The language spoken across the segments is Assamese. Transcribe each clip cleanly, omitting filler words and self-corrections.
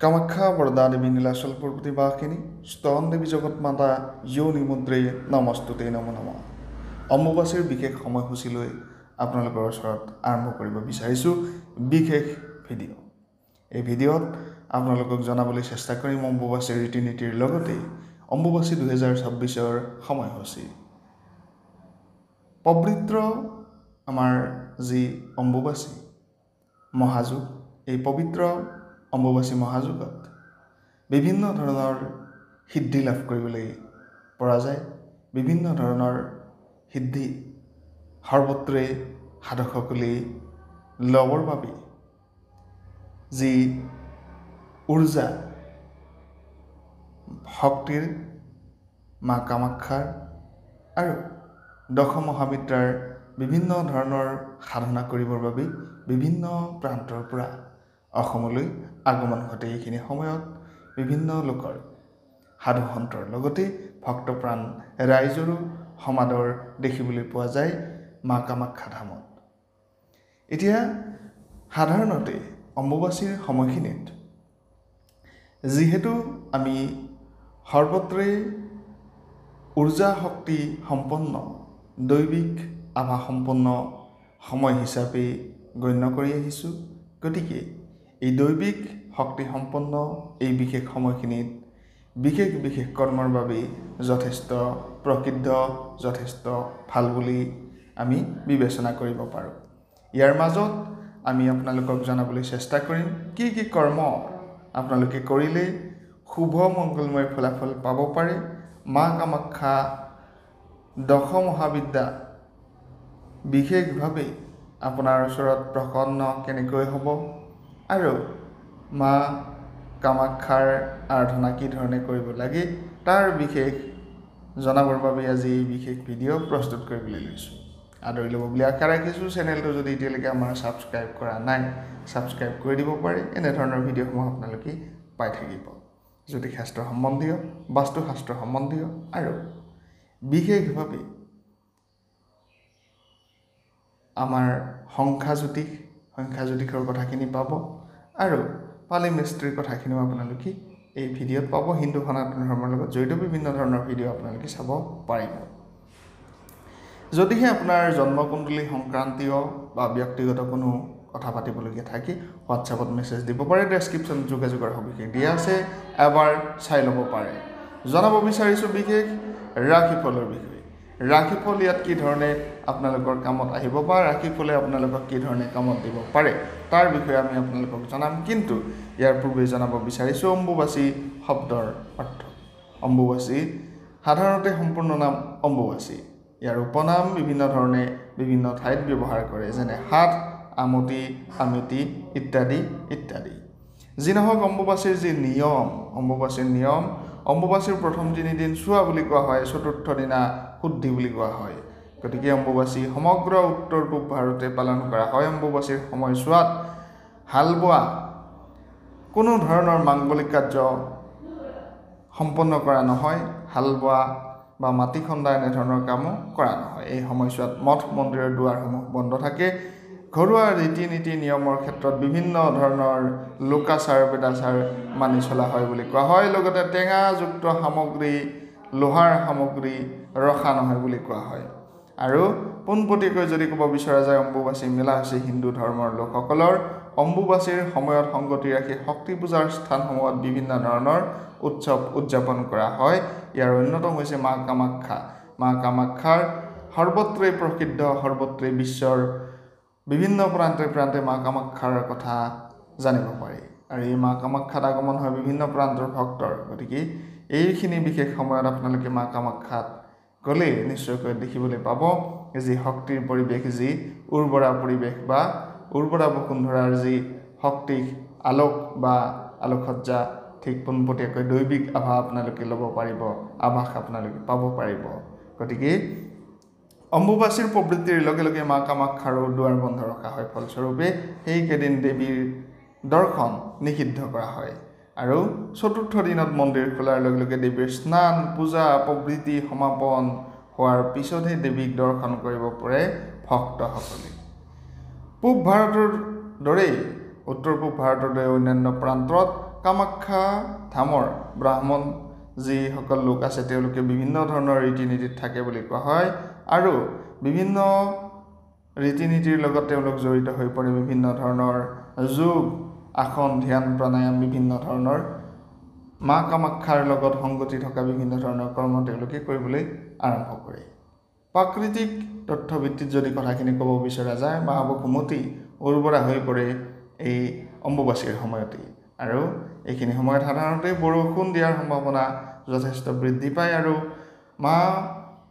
কামাখ্যা বৰদা দেৱী নীলাচল পূৰ্বতিবাসিনী স্তন দেৱী জগত মাতা য়োনি মুদ্ৰে নমস্তুতে নমো নমঃ। অম্বুবাচীৰ বিশেষ সময়সূচীলৈ আপোনালোকৰ ওচৰত আৰম্ভ কৰিব বিচাৰিছোঁ বিশেষ ভিডিঅ'। এই ভিডিঅ'ত আপোনালোকক জনাবলৈ চেষ্টা কৰিম অম্বুবাচীৰ ৰীতি নীতিৰ লগতে অম্বুবাচী 2026ৰ সময়সূচী। পবিত্ৰ আমাৰ যি অম্বুবাচী মহাযুগ, এই পবিত্ৰ অম্বুবাচী মহাযুগত বিভিন্ন ধৰণৰ সিদ্ধি লাভ কৰিবলৈ পৰা যায়। বিভিন্ন ধৰণৰ সিদ্ধি সৰ্বত্ৰে সাধকসকলে ল'বৰ বাবে যি উৰ্জা শক্তিৰ মা কামাখ্যাৰ আৰু দশ মহাবিদ্যাৰ বিভিন্ন ধৰণৰ সাধনা কৰিবৰ বাবে বিভিন্ন প্ৰান্তৰ পৰা অসমলৈ আগমন ঘটে। এইখিনি সময়ত বিভিন্ন লোকৰ সাধু সন্তৰ লগতে ভক্তপ্ৰাণ ৰাইজৰো সমাদৰ দেখিবলৈ পোৱা যায় মা কামাখ্যা ধামত। এতিয়া সাধাৰণতে অম্বুবাচীৰ সময়খিনিত যিহেতু আমি সৰ্বত্ৰে উৰ্জা শক্তি সম্পন্ন দৈবিক আভা সম্পন্ন সময় হিচাপে গণ্য কৰি আহিছোঁ, গতিকে এই দৈবিক শক্তি সম্পন্ন এই বিশেষ সময়খিনিত বিশেষ বিশেষ কৰ্মৰ বাবে যথেষ্ট প্ৰসিদ্ধ, যথেষ্ট ভাল বুলি আমি বিবেচনা কৰিব পাৰোঁ। ইয়াৰ মাজত আমি আপোনালোকক জনাবলৈ চেষ্টা কৰিম কি কি কৰ্ম আপোনালোকে কৰিলে শুভ মংগলময় ফলাফল পাব পাৰে। মা কামাখ্যা দশ মহাবিদ্যা বিশেষভাৱে আপোনাৰ ওচৰত প্ৰসন্ন কেনেকৈ হ'ব আৰু মা কামাখ্যাৰ আৰাধনা কি ধৰণে কৰিব লাগে তাৰ বিশেষ জনাবৰ বাবে আজি এই বিশেষ ভিডিঅ' প্ৰস্তুত কৰিবলৈ লৈছোঁ। আদৰি ল'ব বুলি আশা ৰাখিছোঁ। চেনেলটো যদি এতিয়ালৈকে আমাৰ ছাবস্ক্ৰাইব কৰা নাই, ছাবস্ক্ৰাইব কৰি দিব পাৰে। এনেধৰণৰ ভিডিঅ'সমূহ আপোনালোকে পাই থাকিব। জ্যোতিষশাস্ত্ৰ সম্বন্ধীয়, বাস্তুশাস্ত্ৰ সম্বন্ধীয় আৰু বিশেষভাৱে আমাৰ সংখ্যাজ্যোতিষৰ কথাখিনি পাব আৰু পালি মিস্ত্ৰীৰ কথাখিনিও আপোনালোকে এই ভিডিঅ'ত পাব। হিন্দু সনাতন ধৰ্মৰ লগত জড়িত বিভিন্ন ধৰণৰ ভিডিঅ' আপোনালোকে চাব পাৰিব। যদিহে আপোনাৰ জন্মকুণ্ডলী সংক্ৰান্তীয় বা ব্যক্তিগত কোনো কথা পাতিবলগীয়া থাকে হোৱাটছএপত মেছেজ দিব পাৰে। ডেছক্ৰিপশ্যনত যোগাযোগৰ সবিশেষ দিয়া আছে, এবাৰ চাই ল'ব পাৰে। জনাব বিচাৰিছোঁ বিশেষ ৰাশিফলৰ বিষয়ে। ৰাশিফল ইয়াত কি ধৰণে আপোনালোকৰ কামত আহিব বা ৰাশিফলে আপোনালোকক কি ধৰণে কামত দিব পাৰে তাৰ বিষয়ে আমি আপোনালোকক জনাম। কিন্তু ইয়াৰ পূৰ্বে জনাব বিচাৰিছোঁ অম্বুবাচী শব্দৰ অৰ্থ। অম্বুবাচী সাধাৰণতে সম্পূৰ্ণ নাম অম্বুবাচী। ইয়াৰ উপনাম বিভিন্ন ধৰণে বিভিন্ন ঠাইত ব্যৱহাৰ কৰে, যেনে হাত, আমতি, আমিতি ইত্যাদি ইত্যাদি। যি নহওক অম্বুবাচীৰ যি নিয়ম, অম্বুবাচীৰ প্ৰথম 3 দিন চোৱা বুলি কোৱা হয়, চতুৰ্থ দিনা শুদ্ধি বুলি কোৱা হয়। গতিকে অম্বুবাচী সমগ্ৰ উত্তৰ পূব ভাৰতে পালন কৰা হয়। অম্বুবাচীৰ সময়ছোৱাত হাল বোৱা কোনো ধৰণৰ মাংগলিক কাৰ্য সম্পন্ন কৰা নহয়। হাল বোৱা বা মাটি খন্দা এনেধৰণৰ কামো কৰা নহয়। এই সময়ছোৱাত মঠ মন্দিৰৰ দুৱাৰসমূহ বন্ধ থাকে। ঘৰুৱা ৰীতি নীতি নিয়মৰ ক্ষেত্ৰত বিভিন্ন ধৰণৰ লোকাচাৰ বেদাচাৰ মানি চলা হয় বুলি কোৱা হয়। লগতে টেঙাযুক্ত সামগ্ৰী, লোহাৰ সামগ্ৰী ৰখা নহয় বুলি কোৱা হয়। আৰু পোনপটীয়াকৈ যদি ক'ব বিচৰা যায় অম্বুবাচী মেলা হৈছে হিন্দু ধৰ্মৰ লোকসকলৰ অম্বুবাচীৰ সময়ত সংগতি ৰাখি শক্তি পূজাৰ স্থানসমূহত বিভিন্ন ধৰণৰ উৎসৱ উদযাপন কৰা হয়। ইয়াৰ অন্যতম হৈছে মা কামাখ্যা। মা কামাখ্যাৰ সৰ্বত্ৰে প্ৰসিদ্ধ, সৰ্বত্ৰে বিশ্বৰ বিভিন্ন প্ৰান্তে প্ৰান্তে মা কামাখ্যাৰ কথা জানিব পাৰি। আৰু এই মা কামাখ্যাত আগমন হয় বিভিন্ন প্ৰান্তৰ ভক্তৰ। গতিকে এইখিনি বিশেষ সময়ত আপোনালোকে মা কামাখ্যাত গ'লে নিশ্চয়কৈ দেখিবলৈ পাব যি শক্তিৰ পৰিৱেশ, যি উৰ্বৰা পৰিৱেশ বা উৰ্বৰা বসুন্ধৰাৰ যি শক্তি আলোক বা আলোকসজ্জা, ঠিক পোনপটীয়াকৈ দৈবিক আভা আপোনালোকে ল'ব পাৰিব, আভাস আপোনালোকে পাব পাৰিব। গতিকে অম্বুবাচীৰ প্ৰবৃত্তিৰ লগে লগে মা কামাখ্যাৰো দুৱাৰ বন্ধ ৰখা হয়। ফলস্বৰূপে সেইকেইদিন দেৱীৰ দৰ্শন নিষিদ্ধ কৰা হয়। আৰু চতুৰ্থ দিনত মন্দিৰ খোলাৰ লগে লগে দেৱীৰ স্নান, পূজা, প্ৰবৃত্তি সমাপন হোৱাৰ পিছতহে দেৱীক দৰ্শন কৰিব পাৰে ভক্তসকলে। পূব ভাৰতৰ দৰেই উত্তৰ পূব ভাৰতৰ দৰে অন্যান্য প্ৰান্তত কামাখ্যা ধামৰ ব্ৰাহ্মণ যিসকল লোক আছে তেওঁলোকে বিভিন্ন ধৰণৰ ৰীতি নীতিত থাকে বুলি কোৱা হয় আৰু বিভিন্ন ৰীতি নীতিৰ লগত তেওঁলোক জড়িত হৈ পৰে বিভিন্ন ধৰণৰ যোগ আসন ধ্যান প্ৰাণায়াম বিভিন্ন ধৰণৰ মা কামাখ্যাৰ লগত সংগতি থকা বিভিন্ন ধৰণৰ কৰ্ম তেওঁলোকে কৰিবলৈ আৰম্ভ কৰে প্ৰাকৃতিক তথ্যভিত্তিত যদি কথাখিনি ক'ব বিচৰা যায় মা বসুমতী উৰ্বৰা হৈ পৰে এই অম্বুবাচীৰ সময়তে আৰু এইখিনি সময়ত সাধাৰণতে বৰষুণ দিয়াৰ সম্ভাৱনা যথেষ্ট বৃদ্ধি পায় আৰু মা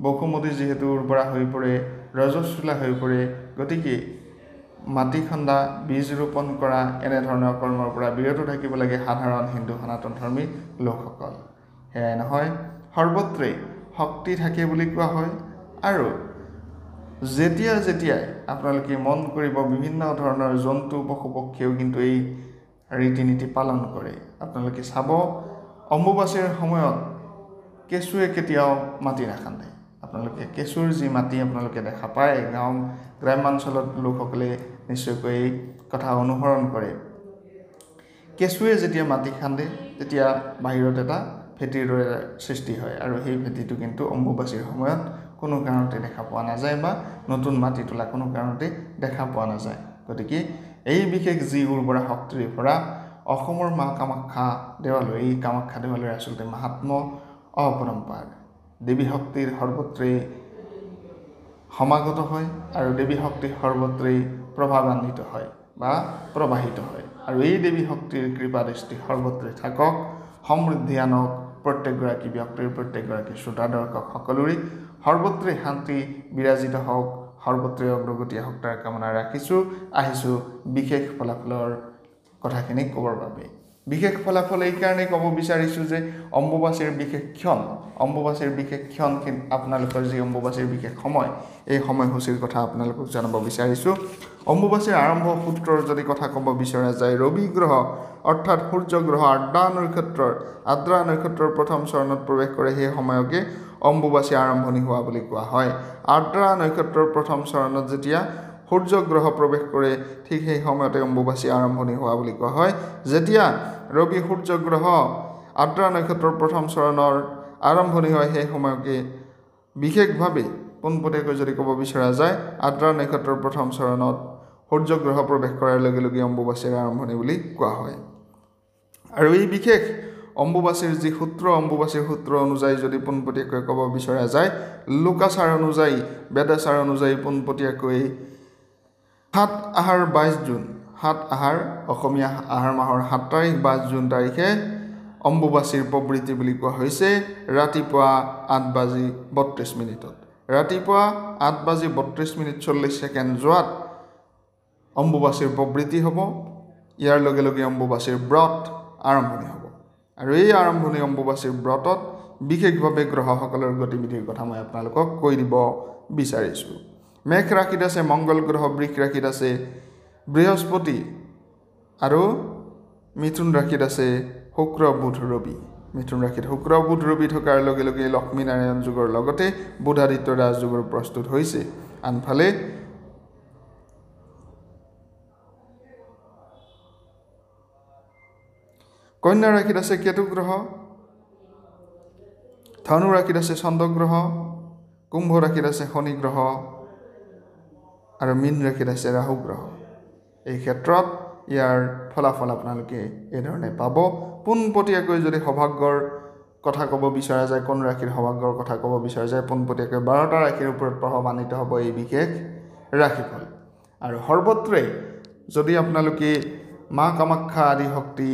বসুমতী যিহেতু উৰ্বৰা হৈ পৰে ৰজস্বলা হৈ পৰে গতিকে মাটি খন্দা বীজ ৰোপণ কৰা এনেধৰণৰ কৰ্মৰ পৰা বিৰত থাকিব লাগে সাধাৰণ হিন্দু সনাতন ধৰ্মী লোকসকল সেয়াই নহয় সৰ্বত্ৰে শক্তি থাকে বুলি কোৱা হয় আৰু যেতিয়াই আপোনালোকে মন কৰিব বিভিন্ন ধৰণৰ জন্তু পশু পক্ষীয়েও কিন্তু এই ৰীতি নীতি পালন কৰে আপোনালোকে চাব অম্বুবাচীৰ সময়ত কেঁচুৱে কেতিয়াও মাটি নাখান্দে আপোনালোকে কেঁচুৰ যি মাটি আপোনালোকে দেখা পায় গ্ৰাম্যাঞ্চলত লোকসকলে নিশ্চয়কৈ এই কথা অনুসৰণ কৰে কেঁচুৱে যেতিয়া মাটি খান্দে তেতিয়া বাহিৰত এটা ভেটিৰ দৰে সৃষ্টি হয় আৰু সেই ভেটিটো কিন্তু অম্বুবাচীৰ সময়ত কোনো কাৰণতে দেখা পোৱা নাযায় বা নতুন মাটি তোলা কোনো কাৰণতে দেখা পোৱা নাযায় গতিকে এই বিশেষ যি উৰ্বৰা শক্তিৰে ভৰা অসমৰ মা কামাখ্যা দেৱালয় এই কামাখ্যা দেৱালয়ৰ আচলতে মাহাত্ম্য অপৰম্পাৰ দেৱী শক্তিৰ সৰ্বত্ৰে সমাগত হয় আৰু দেৱী শক্তি সৰ্বত্ৰে প্ৰভাৱান্বিত হয় বা প্ৰবাহিত হয় আৰু এই দেৱী শক্তিৰ কৃপা দৃষ্টি সৰ্বত্ৰে থাকক সমৃদ্ধি আনক প্ৰত্যেকগৰাকী ব্যক্তিৰ প্ৰত্যেকগৰাকী শ্ৰোতা দৰ্শক সকলোৰে সৰ্বত্ৰে শান্তি বিৰাজিত হওক সৰ্বত্ৰে অগ্ৰগতি হওক তাৰ কামনা ৰাখিছোঁ আহিছোঁ বিশেষ ফলাফলৰ কথাখিনি ক'বৰ বাবে বিশেষ ফলাফল এই কাৰণে ক'ব বিচাৰিছোঁ যে অম্বুবাচীৰ বিশেষ ক্ষণ আপোনালোকৰ যি অম্বুবাচীৰ বিশেষ সময় এই সময়সূচীৰ কথা আপোনালোকক জনাব বিচাৰিছোঁ অম্বুবাচীৰ আৰম্ভ সূত্ৰৰ যদি কথা ক'ব বিচৰা যায় ৰবি গ্ৰহ অৰ্থাৎ সূৰ্য গ্ৰহ আদ্ৰা নক্ষত্ৰৰ প্ৰথম চৰণত প্ৰৱেশ কৰে সেই সময়কে অম্বুবাচী আৰম্ভণি হোৱা বুলি কোৱা হয় আদ্ৰা নক্ষত্ৰৰ প্ৰথম চৰণত যেতিয়া সূৰ্য গ্ৰহ প্ৰৱেশ কৰে ঠিক সেই সময়তে অম্বুবাচী আৰম্ভণি হোৱা বুলি কোৱা হয় যেতিয়া ৰবি সূৰ্য গ্ৰহ আদ্ৰা নক্ষত্ৰৰ প্ৰথম চৰণৰ আৰম্ভণি হয় সেই সময়কে বিশেষভাৱে পোনপটীয়াকৈ যদি ক'ব বিচৰা যায় আদ্ৰা নক্ষত্ৰৰ প্ৰথম চৰণত সূৰ্য গ্ৰহ প্ৰৱেশ কৰাৰ লগে লগে অম্বুবাচীৰ আৰম্ভণি বুলি কোৱা হয় আৰু এই বিশেষ অম্বুবাচীৰ যি অম্বুবাচীৰ সূত্ৰ অনুযায়ী যদি পোনপটীয়াকৈ ক'ব বিচৰা যায় লোকাচাৰ অনুযায়ী বেদাচাৰ অনুযায়ী পোনপটীয়াকৈ ৭ আহাৰ ২২ জুন ৭ আহাৰ অসমীয়া আহাৰ মাহৰ ৭ তাৰিখ ২২ জুন তাৰিখে অম্বুবাচীৰ প্ৰবৃত্তি বুলি কোৱা হৈছে ৰাতিপুৱা ৮:৩২ ৰাতিপুৱা ৮:৩২:৪০ যোৱাত অম্বুবাচীৰ প্ৰবৃত্তি হ'ব ইয়াৰ লগে লগে অম্বুবাচীৰ ব্ৰত আৰম্ভণি হ'ব আৰু এই আৰম্ভণি অম্বুবাচীৰ ব্ৰতত বিশেষভাৱে গ্ৰহসকলৰ গতিবিধিৰ কথা মই আপোনালোকক কৈ দিব বিচাৰিছোঁ মেঘ ৰাশিত আছে মংগল গ্ৰহ বৃষ ৰাশিত আছে বৃহস্পতি আৰু মিথুন ৰাশিত আছে শুক্ৰ বুধ ৰবি মিথুন ৰাশিত শুক্ৰ বুধ ৰবি থকাৰ লগে লগে লক্ষ্মী নাৰায়ণ যুগৰ লগতে বুধাদিত্য ৰাজ যুগৰ প্ৰস্তুত হৈছে আনফালে কন্যা ৰাশিত আছে কেতু গ্ৰহ ধনু ৰাশিত আছে চন্দ্ৰ গ্ৰহ কুম্ভ ৰাশিত আছে শনি গ্ৰহ আৰু মীন ৰাশিত আছে ৰাহু গ্ৰহ এই ক্ষেত্ৰত ইয়াৰ ফলাফল আপোনালোকে এই ধৰণে পাব পোনপটীয়াকৈ যদি সৌভাগ্যৰ কথা ক'ব বিচৰা যায় কোন ৰাশিৰ সৌভাগ্যৰ কথা ক'ব বিচৰা যায় পোনপটীয়াকৈ 12টা ৰাশিৰ ওপৰত প্ৰভাৱান্বিত হ'ব এই বিশেষ ৰাশিফল আৰু সৰ্বত্ৰে যদি আপোনালোকে মা কামাখ্যা আদি শক্তি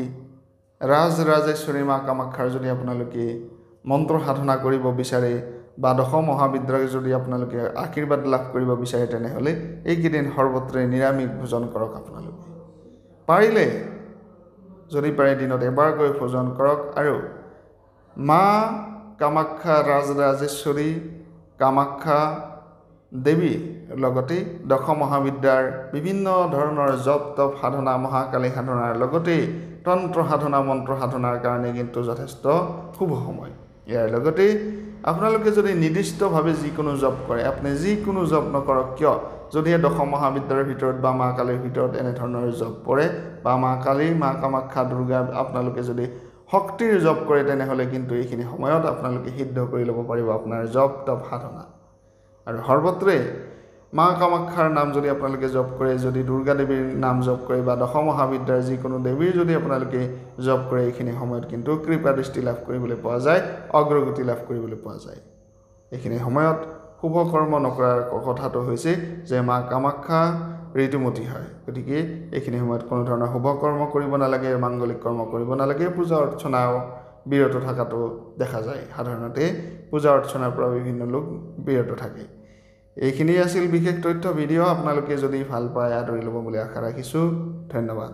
ৰাজৰাজেশ্বৰী মা কামাখ্যাৰ যদি আপোনালোকে মন্ত্ৰ সাধনা কৰিব বিচাৰে বা দশ মহাবিদ্যালয় যদি আপোনালোকে আশীৰ্বাদ লাভ কৰিব বিচাৰে তেনেহ'লে এইকেইদিন সৰ্বত্ৰে নিৰামিষ ভোজন কৰক আপোনালোকে পাৰিলে যদি পাৰে দিনত এবাৰকৈ ভোজন কৰক আৰু মা কামাখ্যা ৰাজৰাজেশ্বৰী কামাখ্যা দেৱী লগতে দশ মহাবিদ্যাৰ বিভিন্ন ধৰণৰ জপ তপ সাধনা মহাকালী সাধনাৰ লগতে তন্ত্ৰ সাধনা মন্ত্ৰ সাধনাৰ কাৰণে কিন্তু যথেষ্ট শুভ সময় ইয়াৰ লগতে আপোনালোকে যদি নিৰ্দিষ্টভাৱে যিকোনো জব কৰে, আপুনি যিকোনো জব নকৰক কিয়, যদিহে দশম মহাবিদ্যালয়ৰ ভিতৰত বা মা কালীৰ ভিতৰত এনেধৰণৰ জব পৰে বা মা কালী, মা কামাখ্যা, দুৰ্গা আপোনালোকে যদি শক্তিৰ জব কৰে, তেনেহ'লে কিন্তু এইখিনি সময়ত আপোনালোকে সিদ্ধ কৰি ল'ব পাৰিব আপোনাৰ জব তপ সাধনা। আৰু সৰ্বত্ৰে মা কামাখ্যাৰ নাম যদি আপোনালোকে জপ কৰে, যদি দুৰ্গা দেৱীৰ নাম জপ কৰে বা দশম মহাবিদ্যাৰ যিকোনো দেৱীৰ যদি আপোনালোকে জপ কৰে, এইখিনি সময়ত কিন্তু কৃপা দৃষ্টি লাভ কৰিবলৈ পোৱা যায়, অগ্ৰগতি লাভ কৰিবলৈ পোৱা যায়। এইখিনি সময়ত শুভ কৰ্ম নকৰাৰ কথাটো হৈছে যে মা কামাখ্যা ঋতুমতী হয়, গতিকে এইখিনি সময়ত কোনো ধৰণৰ শুভ কৰ্ম কৰিব নালাগে, মাংগলিক কৰ্ম কৰিব নালাগে, পূজা অৰ্চনাও বিৰত থকাটো দেখা যায়। সাধাৰণতে পূজা অৰ্চনাৰ পৰা বিভিন্ন লোক বিৰত থাকে। এইখিনি আছিল বিশেষ তথ্য ভিডিঅ'। আপোনালোকে যদি ভাল পায় আদৰি ল'ব বুলি আশা ৰাখিছোঁ। ধন্যবাদ।